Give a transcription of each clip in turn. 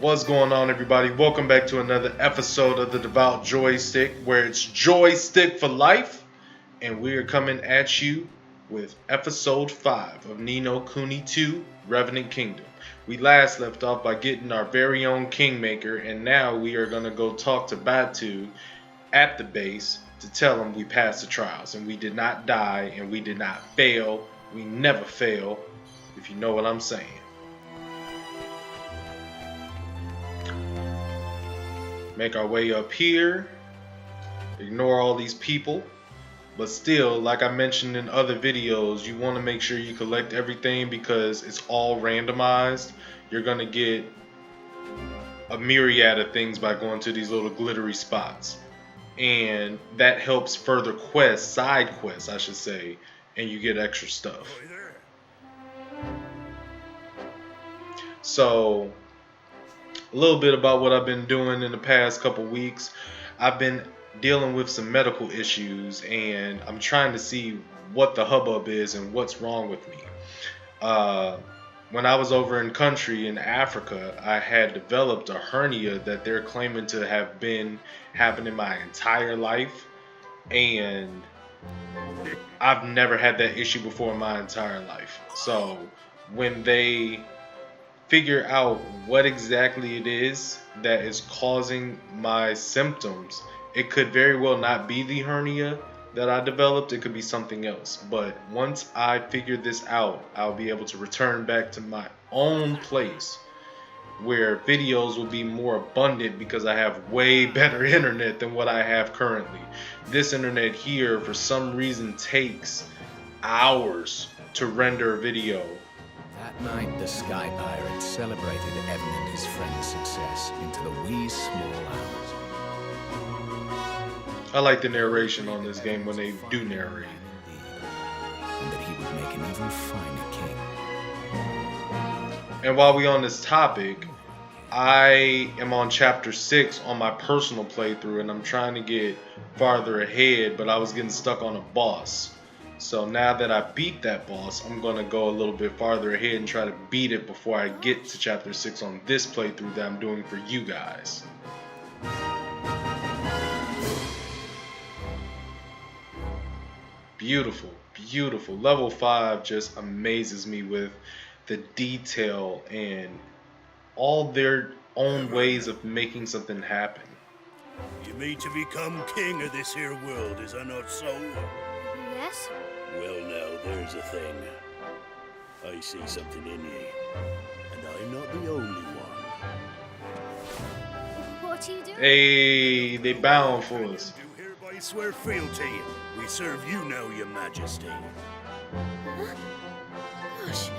What's going on, everybody? Welcome back to another episode of the Devout Joystick, where it's joystick for life, and we are coming at you with episode 5 of Nino Kuni 2 Revenant Kingdom. We last left off by getting our very own kingmaker, and now we are going to go talk to Batu at the base to tell him we passed the trials, and we did not die, and we did not fail. We never fail, if you know what I'm saying. Make our way up here, ignore all these people, but still, like I mentioned in other videos, you want to make sure you collect everything because it's all randomized. You're going to get a myriad of things by going to these little glittery spots, and that helps further quests, side quests I should say, and you get extra stuff. So a little bit about what I've been doing in the past couple weeks. I've been dealing with some medical issues, and I'm trying to see what the hubbub is and what's wrong with me. When I was over in country in Africa, I had developed a hernia that they're claiming to have been happening my entire life, and I've never had that issue before in my entire life. So when they figure out what exactly it is that is causing my symptoms, it could very well not be the hernia that I developed, it could be something else. But once I figure this out, I'll be able to return back to my own place where videos will be more abundant because I have way better internet than what I have currently. This internet here for some reason takes hours to render a video. That night, the Sky Pirates celebrated Evan and his friend's success into the wee small hours. I like the narration on this game when they do narrate. And that he would make an even finer king. And while we on this topic, I am on chapter 6 on my personal playthrough, and I'm trying to get farther ahead, but I was getting stuck on a boss. So now that I beat that boss, I'm going to go a little bit farther ahead and try to beat it before I get to chapter 6 on this playthrough that I'm doing for you guys. Beautiful, beautiful. Level 5 just amazes me with the detail and all their own ways of making something happen. You mean to become king of this here world, is that not so? Yes? Well now, there's a thing. I see something in you, and I'm not the only one. What are you doing? Hey, they bound for us. Do hereby swear fealty. We serve you now, your majesty. Huh? Gosh.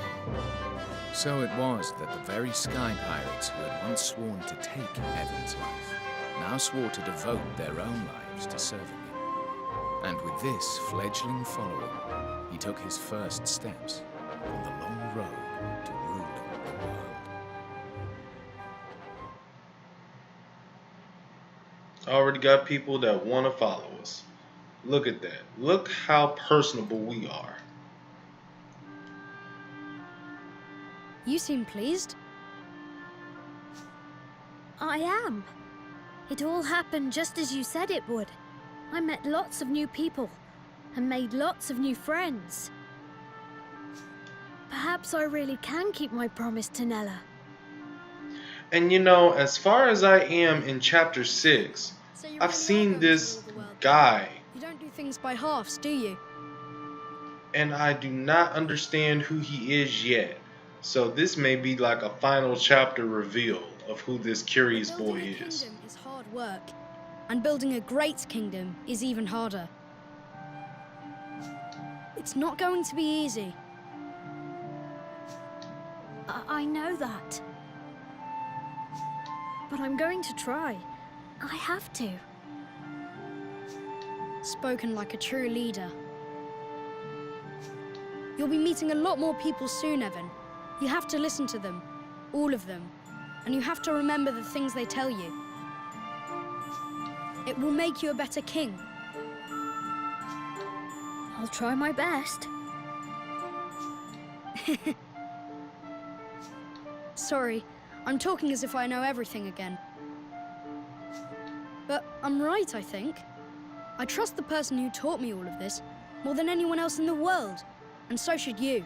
So it was that the very Sky Pirates who had once sworn to take Evan's life now swore to devote their own lives to serving him. And with this fledgling following, he took his first steps on the long road to ruling the world. I already got people that want to follow us. Look at that. Look how personable we are. You seem pleased. I am. It all happened just as you said it would. I met lots of new people and made lots of new friends. Perhaps I really can keep my promise to Nella. And you know, as far as I am in chapter 6, I've seen this guy, You don't do things by halves, do you? and I do not understand who he is yet. So this may be like a final chapter reveal of who this curious boy Building a is. kingdom is hard work, and building a great kingdom is even harder. It's not going to be easy. I know that. But I'm going to try. I have to. Spoken like a true leader. You'll be meeting a lot more people soon, Evan. You have to listen to them. All of them. And you have to remember the things they tell you. It will make you a better king. I'll try my best. Sorry, I'm talking as if I know everything again. But I'm right, I think. I trust the person who taught me all of this more than anyone else in the world, and so should you.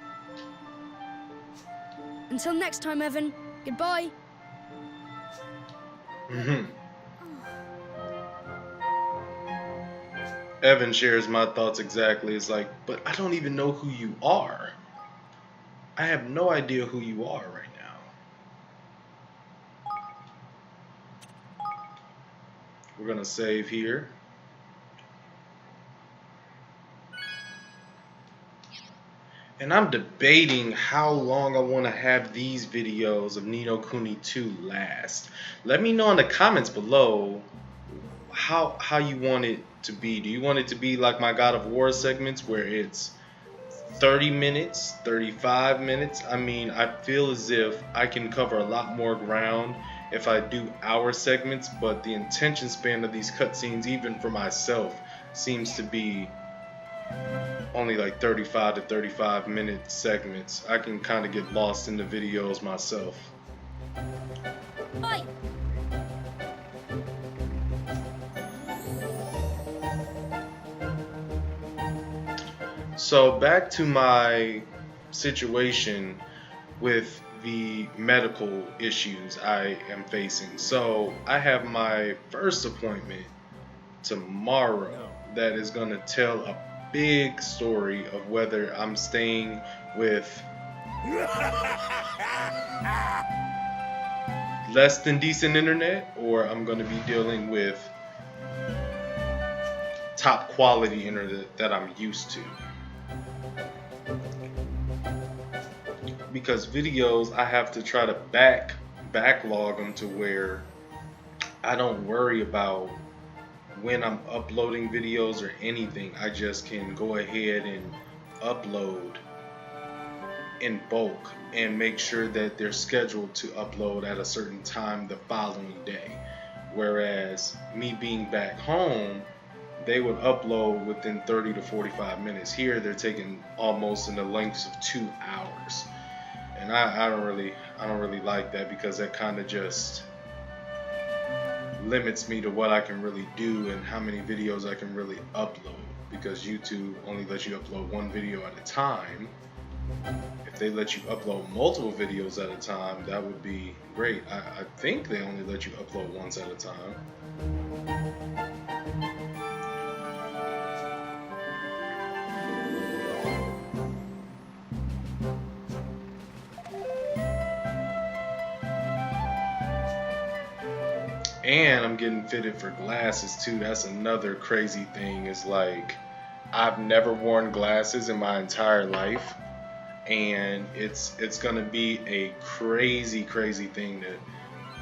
Until next time, Evan, goodbye. Evan shares my thoughts exactly. It's like, but I don't even know who you are. I have no idea who you are right now. We're gonna save here. And I'm debating how long I want to have these videos of Ni no Kuni 2 last. Let me know in the comments below how you want it to be. Do you want it to be like my God of War segments where it's 30 minutes, 35 minutes? I mean, I feel as if I can cover a lot more ground if I do hour segments, but the attention span of these cutscenes, even for myself, seems to be only like 35 to 35 minute segments. I can kind of get lost in the videos myself. Oi! So back to my situation with the medical issues I am facing. So I have my first appointment tomorrow that is going to tell a big story of whether I'm staying with less than decent internet or I'm going to be dealing with top quality internet that I'm used to. Because videos, I have to try to backlog them to where I don't worry about when I'm uploading videos or anything. I just can go ahead and upload in bulk and make sure that they're scheduled to upload at a certain time the following day. Whereas me being back home, they would upload within 30 to 45 minutes. Here they're taking almost in the lengths of 2 hours. And I don't really like that, because that kind of just limits me to what I can really do and how many videos I can really upload, because YouTube only lets you upload one video at a time. If they let you upload multiple videos at a time, that would be great. I think they only let you upload once at a time. And I'm getting fitted for glasses too. That's another crazy thing. Is like, I've never worn glasses in my entire life, and it's gonna be a crazy thing to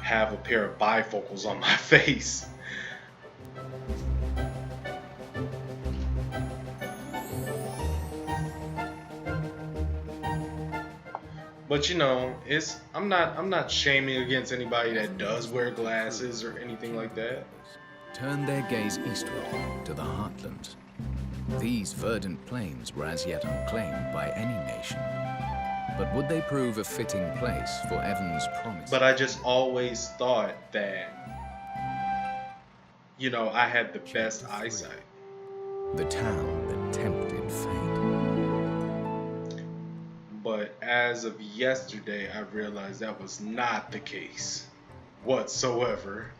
have a pair of bifocals on my face. But you know, I'm not shaming against anybody that does wear glasses or anything like that. Turned their gaze eastward to the heartlands. These verdant plains were as yet unclaimed by any nation. But would they prove a fitting place for Evan's promise? But I just always thought that, you know, I had the best eyesight. The town that tempted fate. But as of yesterday, I realized that was not the case whatsoever.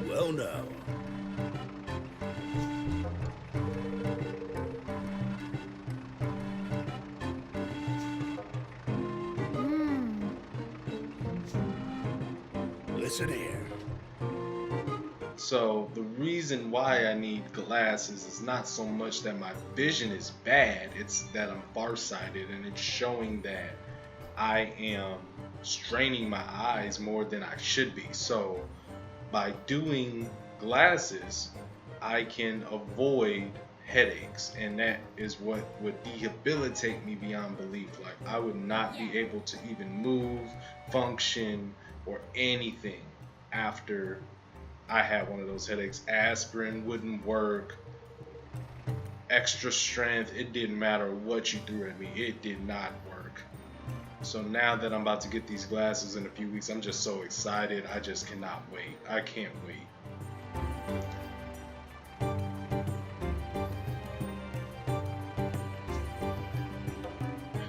Well now. Listen here. So the reason why I need glasses is not so much that my vision is bad, it's that I'm farsighted, and it's showing that I am straining my eyes more than I should be. So by doing glasses, I can avoid headaches, and that is what would debilitate me beyond belief. Like, I would not be able to even move, function, or anything after I had one of those headaches. Aspirin wouldn't work. extra strength. It didn't matter what you threw at me. It did not work. So now that I'm about to get these glasses in a few weeks, I'm just so excited. I just cannot wait. I can't wait.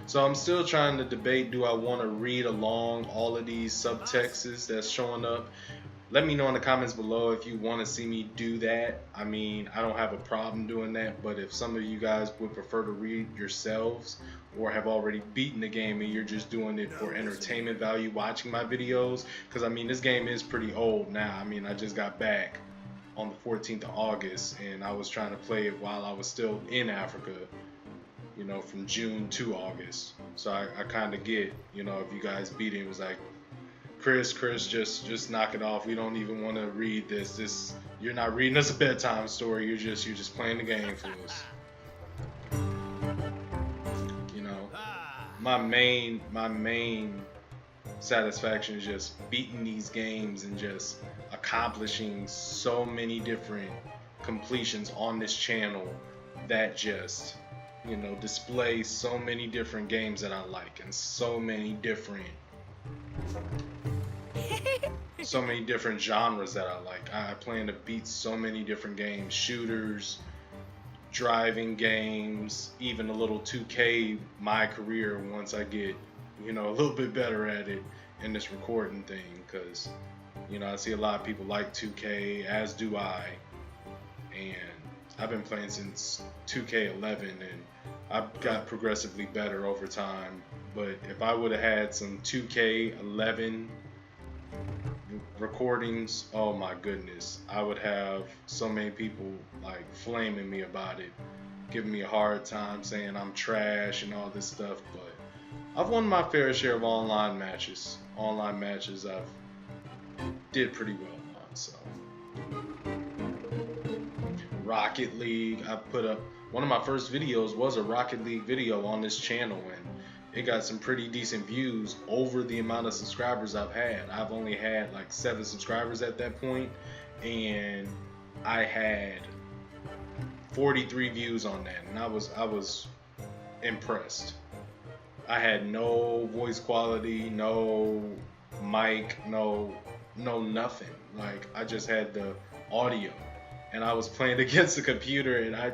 So I'm still trying to debate, do I want to read along all of these subtexts that's showing up? Let me know in the comments below if you want to see me do that. I mean, I don't have a problem doing that, but if some of you guys would prefer to read yourselves or have already beaten the game and you're just doing it for entertainment value watching my videos, because I mean, this game is pretty old now. I mean, I just got back on the 14th of August and I was trying to play it while I was still in Africa, you know, from June to August. So I kind of get, you know, if you guys beat it, it was like, Chris, just knock it off. We don't even want to read this. You're not reading us a bedtime story. You're just playing the game for us. You know, my main satisfaction is just beating these games and just accomplishing so many different completions on this channel that just, you know, display so many different games that I like and so many different genres that I like. I plan to beat so many different games, shooters, driving games, even a little 2K my career once I get, you know, a little bit better at it in this recording thing, because, you know, I see a lot of people like 2K, as do I, and I've been playing since 2K11 and I've got progressively better over time. But if I would have had some 2K11 recordings, oh my goodness, I would have so many people like flaming me about it, giving me a hard time, saying I'm trash and all this stuff. But I've won my fair share of online matches. I've did pretty well on. So Rocket League, I put up one of my first videos was a Rocket League video on this channel, and it got some pretty decent views over the amount of subscribers I've had. I've only had like 7 subscribers at that point, and I had 43 views on that, and I was impressed. I had no voice quality, no mic, no nothing. Like, I just had the audio, and I was playing against the computer, and I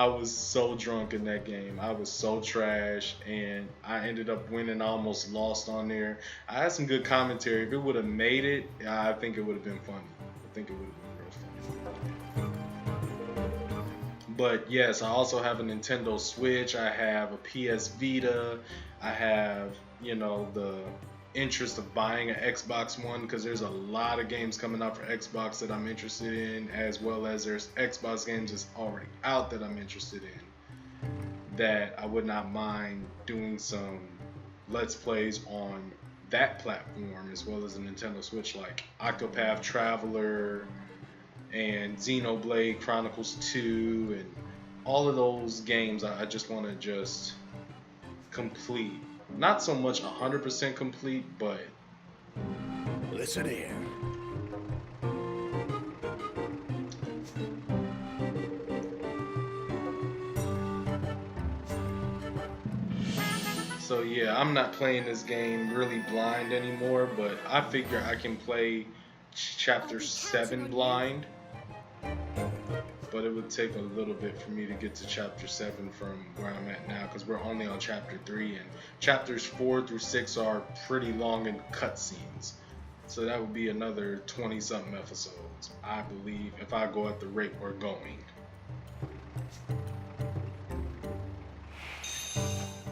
was so drunk in that game. I was so trash, and I ended up winning. I almost lost on there. I had some good commentary. If it would have made it, I think it would have been funny. I think it would have been real funny. But yes, I also have a Nintendo Switch. I have a PS Vita. I have, you know, the interest of buying an Xbox One, because there's a lot of games coming out for Xbox that I'm interested in, as well as there's Xbox games that's already out that I'm interested in, that I would not mind doing some Let's Plays on that platform, as well as the Nintendo Switch, like Octopath Traveler and Xenoblade Chronicles 2 and all of those games. I just want to just complete. Not so much 100% complete, but listen here. So yeah, I'm not playing this game really blind anymore, but I figure I can play chapter 7 blind. But it would take a little bit for me to get to chapter 7 from where I'm at now, because we're only on chapter 3, and chapters 4 through 6 are pretty long in cutscenes. So that would be another 20-something episodes, I believe, if I go at the rate we're going.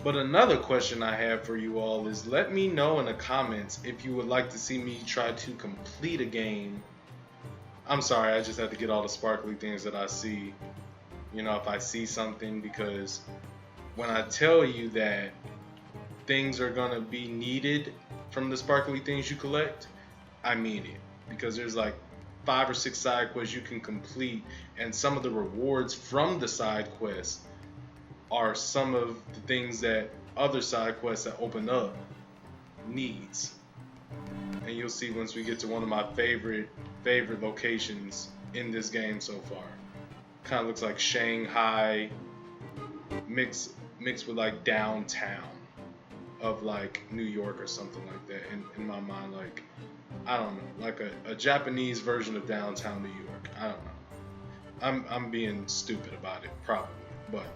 But another question I have for you all is, let me know in the comments if you would like to see me try to complete a game. I'm sorry, I just had to get all the sparkly things that I see, you know, if I see something, because when I tell you that things are gonna be needed from the sparkly things you collect, I mean it, because there's like 5 or 6 side quests you can complete, and some of the rewards from the side quests are some of the things that other side quests that open up needs. And you'll see once we get to one of my favorite locations in this game so far. kind of looks like Shanghai mixed with like downtown of like New York or something like that. In my mind, like, I don't know, like a Japanese version of downtown New York. I don't know. I'm being stupid about it probably, but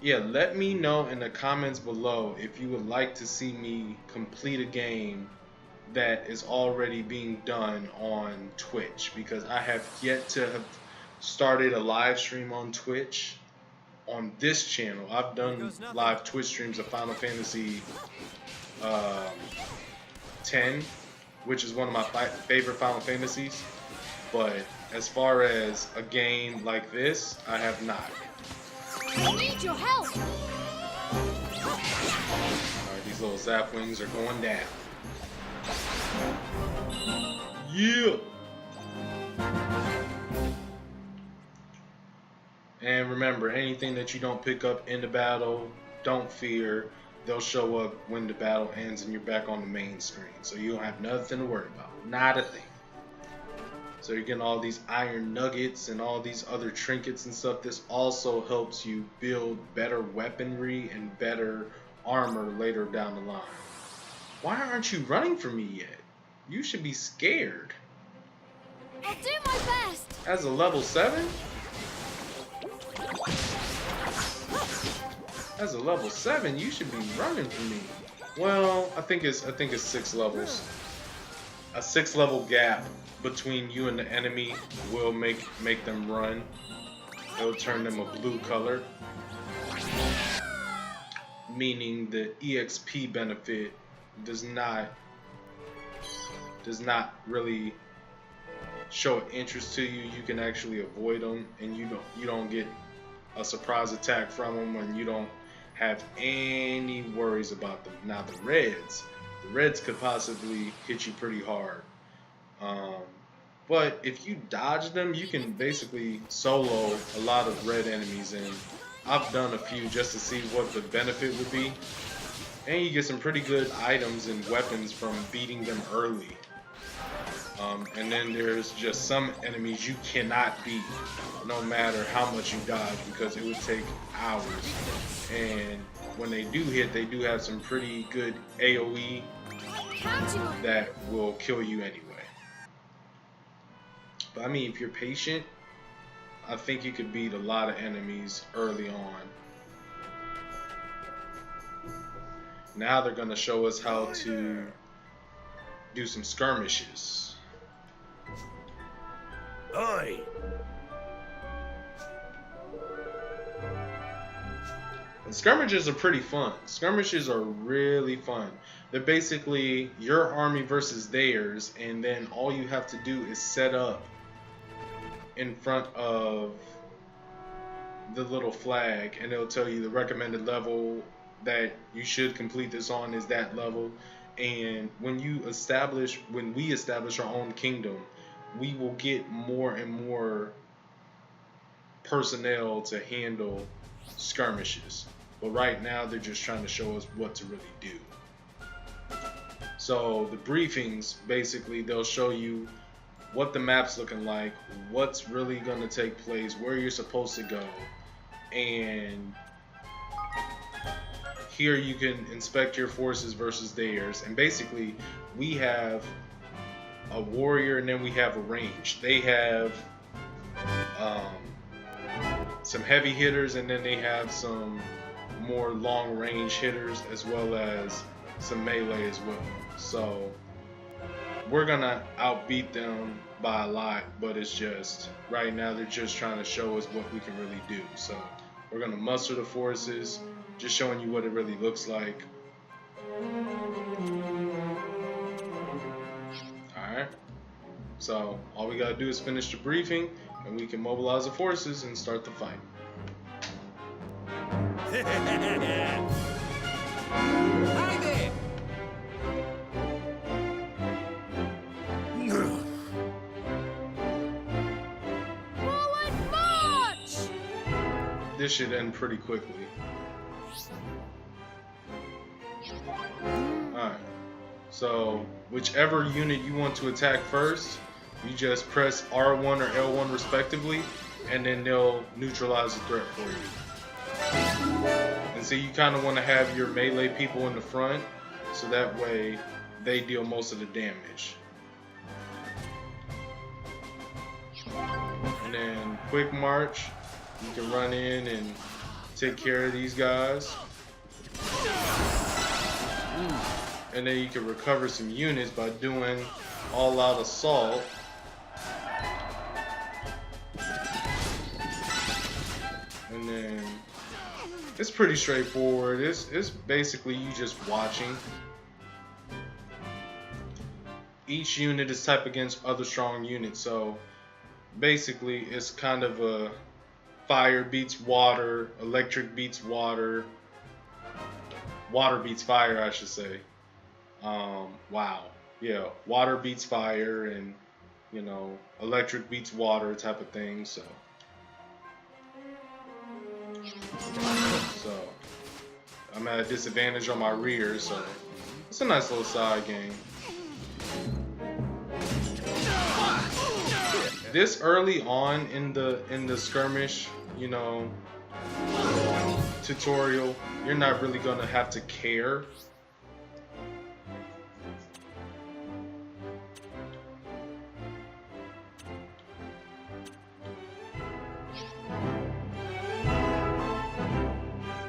yeah, let me know in the comments below if you would like to see me complete a game that is already being done on Twitch, because I have yet to have started a live stream on Twitch on this channel. I've done live Twitch streams of Final Fantasy 10, which is one of my favorite Final Fantasies, but as far as a game like this, I have not. I need your help. Alright, these little zaplings are going down. Yeah! And remember, anything that you don't pick up in the battle, don't fear. They'll show up when the battle ends and you're back on the main screen. So you don't have nothing to worry about. Not a thing. So you're getting all these iron nuggets and all these other trinkets and stuff. This also helps you build better weaponry and better armor later down the line. Why aren't you running from me yet? You should be scared. I'll do my best. As a level 7? As a level 7, you should be running from me. Well, I think it's 6 levels. A 6 level gap between you and the enemy will make them run. It'll turn them a blue color, meaning the EXP benefit does not really show interest to you. You can actually avoid them, and you don't get a surprise attack from them, and you don't have any worries about them. Now the reds could possibly hit you pretty hard. But if you dodge them, you can basically solo a lot of red enemies, and I've done a few just to see what the benefit would be. And you get some pretty good items and weapons from beating them early. And then there's just some enemies you cannot beat, no matter how much you dodge, because it would take hours. And when they do hit, they do have some pretty good AoE that will kill you anyway. But I mean, if you're patient, I think you could beat a lot of enemies early on. Now they're going to show us how to do some skirmishes. Oi! And skirmishes are pretty fun. Skirmishes are really fun. They're basically your army versus theirs, and then all you have to do is set up in front of the little flag, and it'll tell you the recommended level that you should complete this on is that level. And when we establish our own kingdom, we will get more and more personnel to handle skirmishes. But right now they're just trying to show us what to really do. So the briefings, basically they'll show you what the map's looking like, what's really going to take place, where you're supposed to go, and here you can inspect your forces versus theirs. And basically we have a warrior and then we have a range. They have some heavy hitters, and then they have some more long range hitters, as well as some melee as well. So we're gonna outbeat them by a lot, but it's just right now they're just trying to show us what we can really do. So we're gonna muster the forces, just showing you what it really looks like. Alright, so all we gotta do is finish the briefing and we can mobilize the forces and start the fight. Hi there! Forward march! This should end pretty quickly. Alright, so whichever unit you want to attack first, You just press R1 or L1 respectively, and then they'll neutralize the threat for you. And so you kind of want to have your melee people in the front, so that way they deal most of the damage. And then quick march, you can run in and take care of these guys. And then you can recover some units by doing all-out assault. And then it's pretty straightforward. It's basically you just watching. Each unit is type against other strong units, so basically it's kind of a fire beats water, electric beats water, water beats fire, I should say. Wow. Yeah, water beats fire, and you know, electric beats water type of thing. So I'm at a disadvantage on my rear, so it's a nice little side game. This early on in the skirmish, you know, tutorial, you're not really gonna have to care.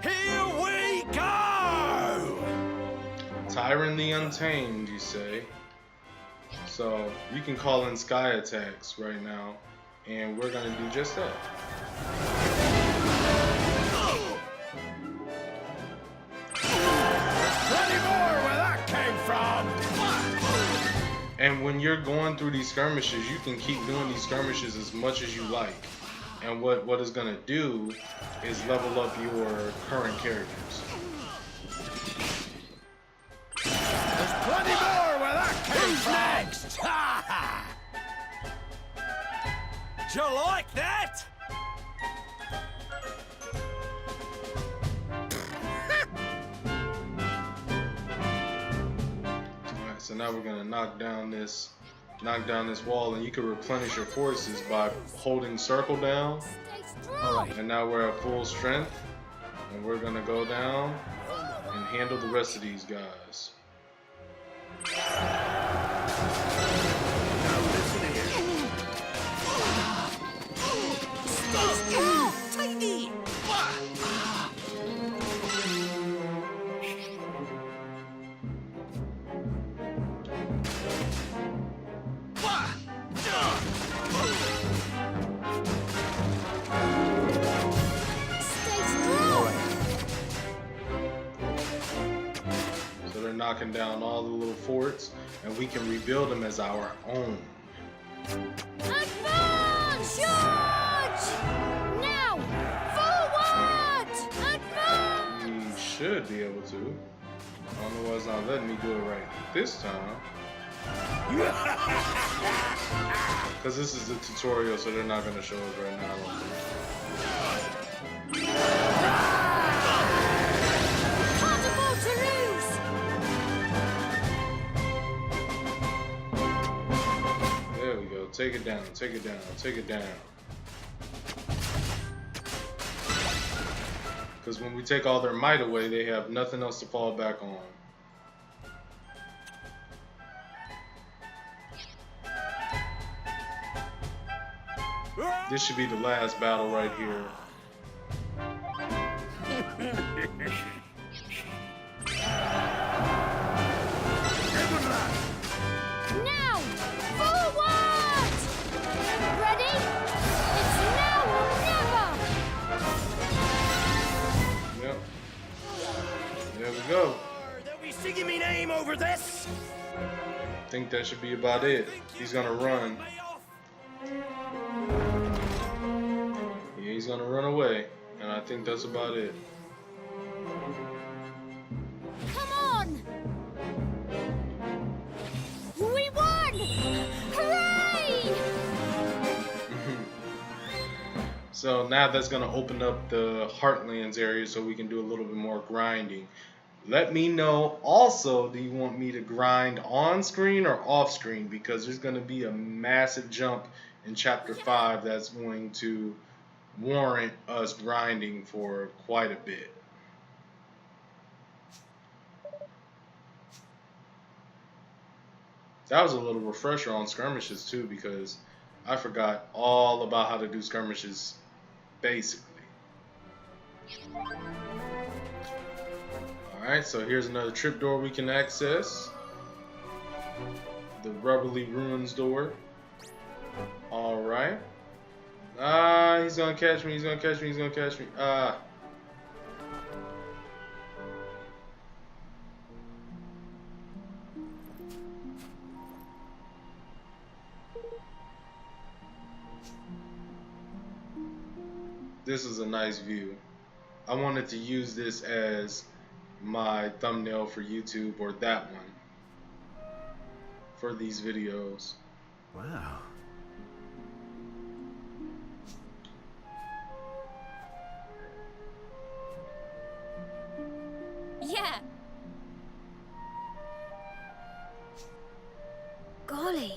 Here we go! Tyrant the Untamed, you say? So you can call in sky attacks right now, and we're gonna do just that. Plenty more where that came from! And when you're going through these skirmishes, you can keep doing these skirmishes as much as you like. And what it's gonna do is level up your current characters. There's plenty more where that came from! Next? Ha ha! Do you like that? Alright, so now we're gonna knock down this wall, and you can replenish your forces by holding circle down. Alright. And now we're at full strength, and we're gonna go down and handle the rest of these guys. Now listen here. Stay strong! Tidy! Stay strong! So they're knocking down all the little forts, and we can rebuild them as our own. Advance! Charge! Now! Forward! Advance! We should be able to. I don't know why it's not letting me do it right this time. Because this is a tutorial, so they're not going to show us right now, I don't think. Catapult to lose! There we go. Take it down, take it down, take it down. Because when we take all their might away, they have nothing else to fall back on. This should be the last battle right here. Now! Forward! Ready? It's now or never! Yep. There we go. They'll be singing me name over this! I think that should be about it. He's gonna run. Yeah, he's gonna run away. And I think that's about it. Come on! We won! Hooray! So now that's gonna open up the heartlands area, so we can do a little bit more grinding. Let me know also, do you want me to grind on screen or off screen? Because there's going to be a massive jump in chapter 5 that's going to warrant us grinding for quite a bit. That was a little refresher on skirmishes too, because I forgot all about how to do skirmishes basically. Alright, so here's another tripdoor we can access. The Rubberly Ruins door. Alright. He's gonna catch me, he's gonna catch me, he's gonna catch me. This is a nice view. I wanted to use this as my thumbnail for YouTube, or that one, for these videos. Wow. Yeah. Golly.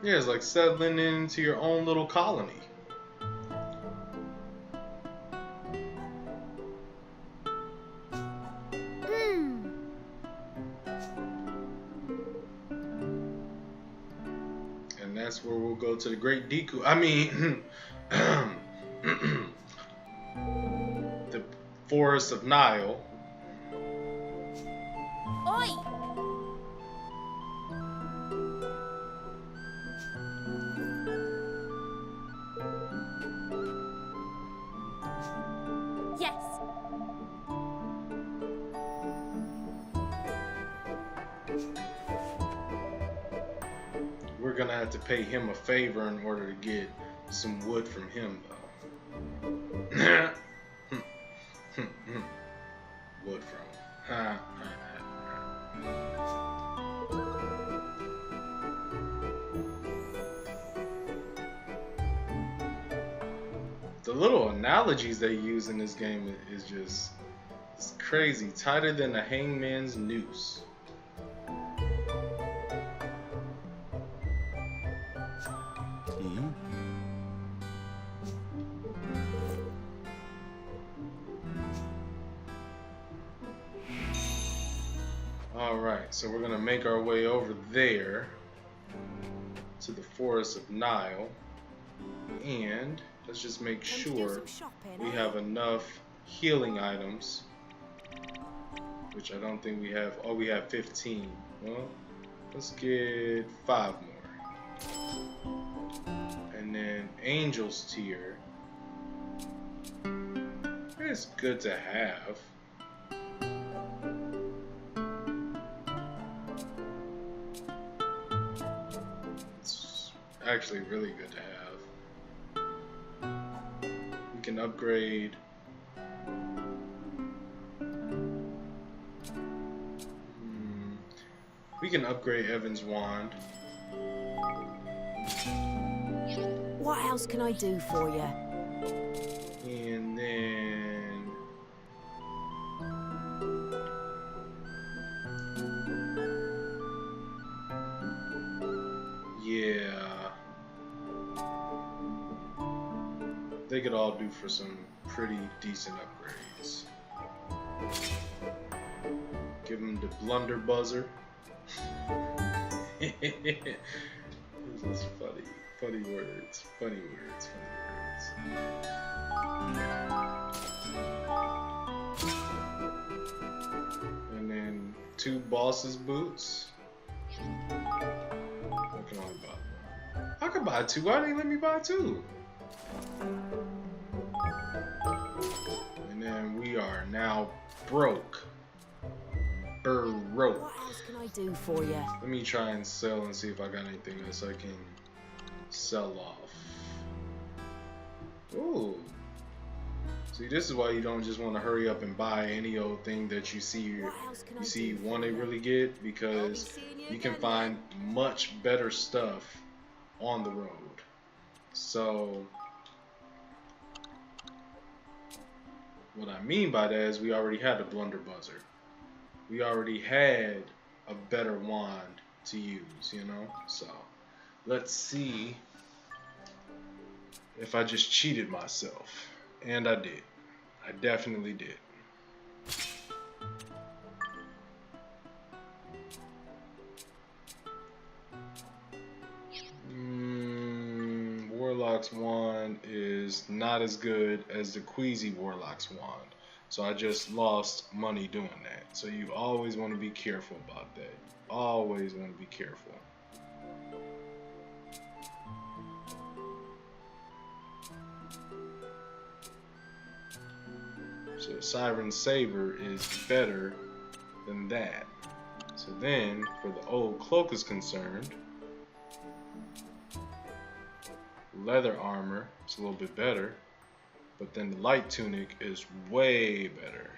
Yeah, it's like settling into your own little colony. And that's where we'll go to the Great Deku. I mean, the Forest of Nile. Oi! Yes. We're gonna have to pay him a favor in order to get some wood from him, though. Wood from him. The little analogies they use in this game is just, it's crazy. Tighter than a hangman's noose. Alright, so we're gonna make our way over there to the Forest of Nile, and let's just make sure we have enough healing items, which I don't think we have. Oh, we have 15. Well, let's get 5 more. And then Angel's Tear. It's good to have. It's actually really good to have. We can upgrade. We can upgrade Evan's wand. What else can I do for you? And then yeah, they could all do for some pretty decent upgrades. Give him the blunder buzzer. This is funny. Funny words. Funny words. Funny words. And then 2 boss's boots. I can only buy 1. I could buy 2. Why didn't they let me buy 2? And then we are now broke. rope. What else can I do for you? Let me try and sell and see if I got anything else I can sell off. Ooh. See, this is why you don't just want to hurry up and buy any old thing that you see you want to really get, because you can find much better stuff on the road. So what I mean by that is we already had a blunderbuzzard. We already had a better wand to use, you know? So let's see if I just cheated myself. And I did. I definitely did. Warlock's wand is not as good as the Queasy Warlock's wand. So I just lost money doing that. So you always want to be careful about that. Always want to be careful. So Siren Saber is better than that. So then, for the old cloak is concerned, leather armor is a little bit better, but then the light tunic is way better.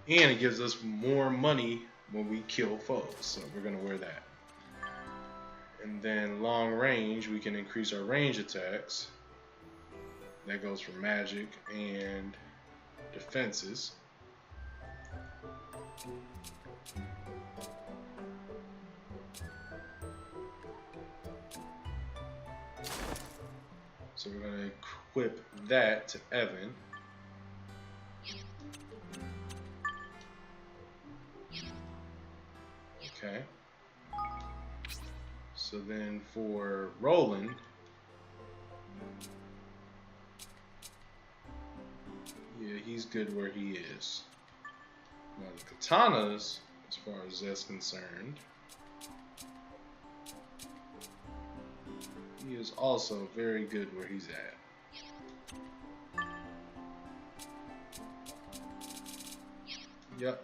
And it gives us more money when we kill foes, so we're gonna wear that. And then long range, we can increase our range attacks. That goes for magic and defenses. So we're going to equip that to Evan. Okay. So then for Roland, yeah, he's good where he is. Now the katanas, as far as that's concerned, he is also very good where he's at. Yep.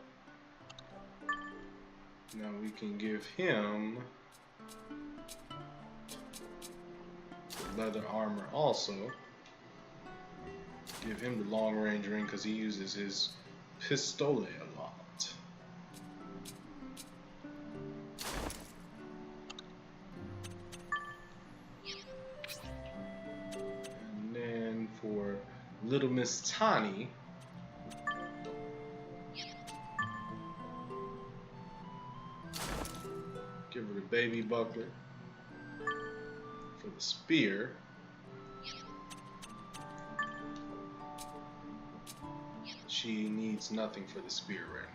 Now we can give him leather armor also. Give him the long range ring because he uses his pistole a lot. And then for little Miss Tani, give her the baby buckler. For the spear, she needs nothing for the spear right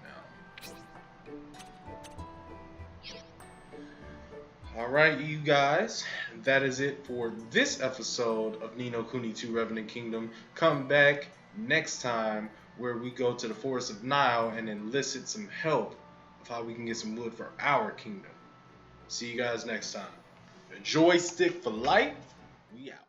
now. Alright, you guys, that is it for this episode of Ni no Kuni 2 Revenant Kingdom. Come back next time where we go to the Forest of Nile and enlist some help of how we can get some wood for our kingdom. See you guys next time. Joystick for life. We out.